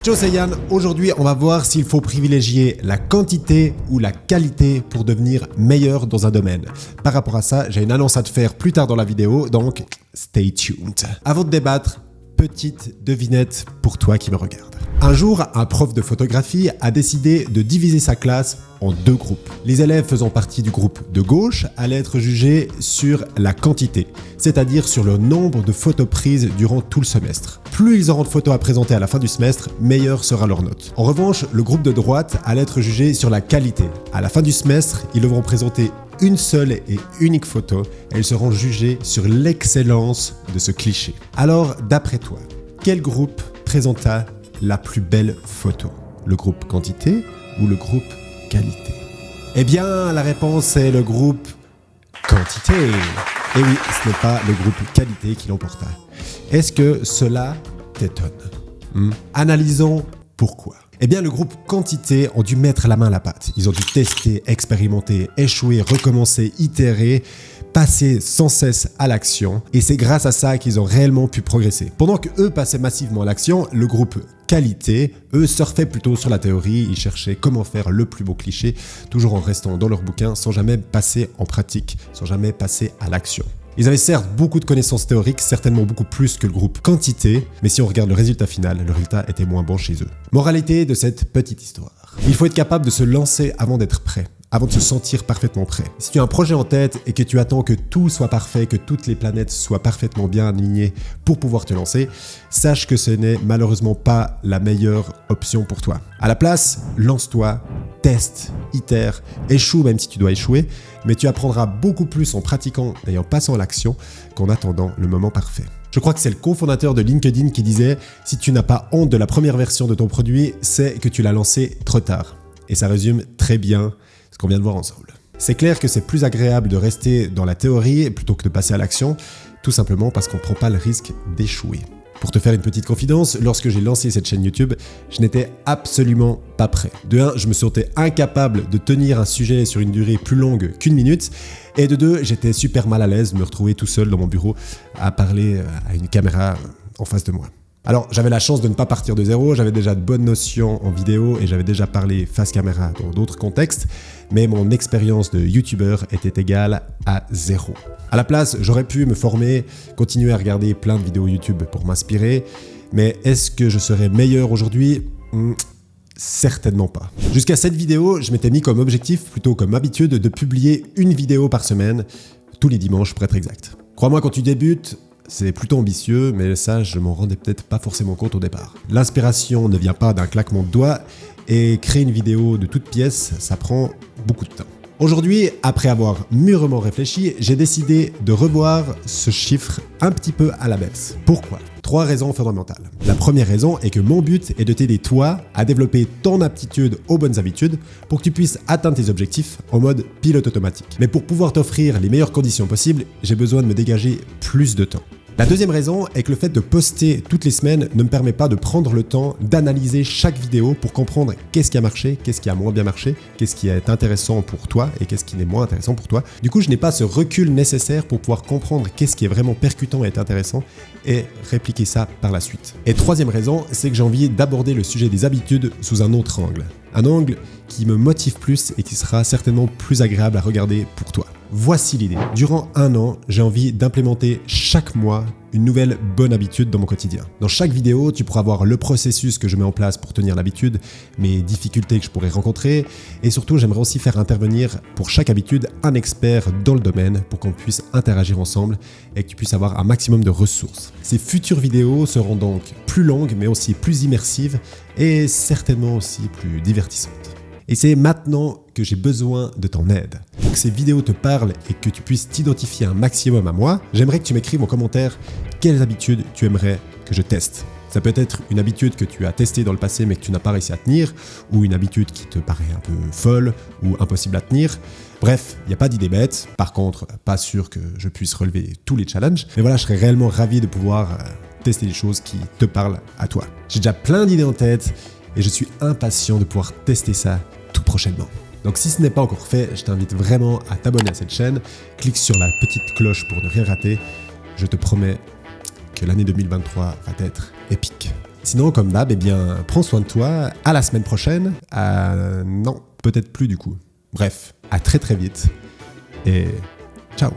Ciao, c'est Yann. Aujourd'hui, on va voir s'il faut privilégier la quantité ou la qualité pour devenir meilleur dans un domaine. Par rapport à ça, j'ai une annonce à te faire plus tard dans la vidéo, donc stay tuned. Avant de débattre, petite devinette pour toi qui me regarde. Un jour, un prof de photographie a décidé de diviser sa classe en deux groupes. Les élèves faisant partie du groupe de gauche allaient être jugés sur la quantité, c'est-à-dire sur le nombre de photos prises durant tout le semestre. Plus ils auront de photos à présenter à la fin du semestre, meilleure sera leur note. En revanche, le groupe de droite allait être jugé sur la qualité. À la fin du semestre, ils devront présenter une seule et unique photo et ils seront jugés sur l'excellence de ce cliché. Alors, d'après toi, quel groupe présenta la plus belle photo? Le groupe quantité ou le groupe qualité? Eh bien, la réponse est le groupe quantité. Et oui, ce n'est pas le groupe qualité qui l'emporta. Est-ce que cela t'étonne? Analysons pourquoi. Eh bien, le groupe quantité ont dû mettre la main à la pâte. Ils ont dû tester, expérimenter, échouer, recommencer, itérer, passer sans cesse à l'action. Et c'est grâce à ça qu'ils ont réellement pu progresser. Pendant qu'eux passaient massivement à l'action, le groupe qualité, eux surfaient plutôt sur la théorie. Ils cherchaient comment faire le plus beau cliché, toujours en restant dans leur bouquin, sans jamais passer en pratique, sans jamais passer à l'action. Ils avaient certes beaucoup de connaissances théoriques, certainement beaucoup plus que le groupe quantité, mais si on regarde le résultat final, le résultat était moins bon chez eux. Moralité de cette petite histoire. Il faut être capable de se lancer avant d'être prêt, avant de se sentir parfaitement prêt. Si tu as un projet en tête et que tu attends que tout soit parfait, que toutes les planètes soient parfaitement bien alignées pour pouvoir te lancer, sache que ce n'est malheureusement pas la meilleure option pour toi. À la place, lance-toi, teste, itère, échoue même si tu dois échouer, mais tu apprendras beaucoup plus en pratiquant et en passant à l'action qu'en attendant le moment parfait. Je crois que c'est le cofondateur de LinkedIn qui disait « Si tu n'as pas honte de la première version de ton produit, c'est que tu l'as lancé trop tard. » Et ça résume très bien ce qu'on vient de voir ensemble. C'est clair que c'est plus agréable de rester dans la théorie plutôt que de passer à l'action, tout simplement parce qu'on ne prend pas le risque d'échouer. Pour te faire une petite confidence, lorsque j'ai lancé cette chaîne YouTube, je n'étais absolument pas prêt. De 1, je me sentais incapable de tenir un sujet sur une durée plus longue qu'1 minute. Et de 2, j'étais super mal à l'aise de me retrouver tout seul dans mon bureau à parler à une caméra en face de moi. Alors, j'avais la chance de ne pas partir de zéro, j'avais déjà de bonnes notions en vidéo et j'avais déjà parlé face caméra dans d'autres contextes, mais mon expérience de youtubeur était égale à 0. À la place, j'aurais pu me former, continuer à regarder plein de vidéos YouTube pour m'inspirer, mais est-ce que je serais meilleur aujourd'hui? Certainement pas. Jusqu'à cette vidéo, je m'étais mis comme objectif, plutôt comme habitude, de publier une vidéo par semaine, tous les dimanches pour être exact. Crois-moi, quand tu débutes, c'est plutôt ambitieux, mais ça, je m'en rendais peut-être pas forcément compte au départ. L'inspiration ne vient pas d'un claquement de doigts, et créer une vidéo de toute pièce, ça prend beaucoup de temps. Aujourd'hui, après avoir mûrement réfléchi, j'ai décidé de revoir ce chiffre un petit peu à la baisse. Pourquoi? 3 raisons fondamentales. La première raison est que mon but est de t'aider toi à développer ton aptitude aux bonnes habitudes pour que tu puisses atteindre tes objectifs en mode pilote automatique. Mais pour pouvoir t'offrir les meilleures conditions possibles, j'ai besoin de me dégager plus de temps. La deuxième raison est que le fait de poster toutes les semaines ne me permet pas de prendre le temps d'analyser chaque vidéo pour comprendre qu'est-ce qui a marché, qu'est-ce qui a moins bien marché, qu'est-ce qui est intéressant pour toi et qu'est-ce qui n'est moins intéressant pour toi. Du coup, je n'ai pas ce recul nécessaire pour pouvoir comprendre qu'est-ce qui est vraiment percutant et intéressant et répliquer ça par la suite. Et troisième raison, c'est que j'ai envie d'aborder le sujet des habitudes sous un autre angle. Un angle qui me motive plus et qui sera certainement plus agréable à regarder pour toi. Voici l'idée. Durant 1 an, j'ai envie d'implémenter chaque mois une nouvelle bonne habitude dans mon quotidien. Dans chaque vidéo, tu pourras voir le processus que je mets en place pour tenir l'habitude, mes difficultés que je pourrais rencontrer, et surtout, j'aimerais aussi faire intervenir pour chaque habitude un expert dans le domaine pour qu'on puisse interagir ensemble et que tu puisses avoir un maximum de ressources. Ces futures vidéos seront donc plus longues, mais aussi plus immersives et certainement aussi plus divertissantes. Et c'est maintenant que j'ai besoin de ton aide. Pour que ces vidéos te parlent et que tu puisses t'identifier un maximum à moi, j'aimerais que tu m'écrives en commentaire quelles habitudes tu aimerais que je teste. Ça peut être une habitude que tu as testée dans le passé mais que tu n'as pas réussi à tenir, ou une habitude qui te paraît un peu folle ou impossible à tenir. Bref, il n'y a pas d'idée bête. Par contre, pas sûr que je puisse relever tous les challenges. Mais voilà, je serais réellement ravi de pouvoir tester des choses qui te parlent à toi. J'ai déjà plein d'idées en tête et je suis impatient de pouvoir tester ça tout prochainement. Donc si ce n'est pas encore fait, je t'invite vraiment à t'abonner à cette chaîne, clique sur la petite cloche pour ne rien rater. Je te promets que l'année 2023 va être épique. Sinon, comme d'hab, prends soin de toi. À la semaine prochaine. Non, peut-être plus du coup. Bref, à très très vite. Et ciao.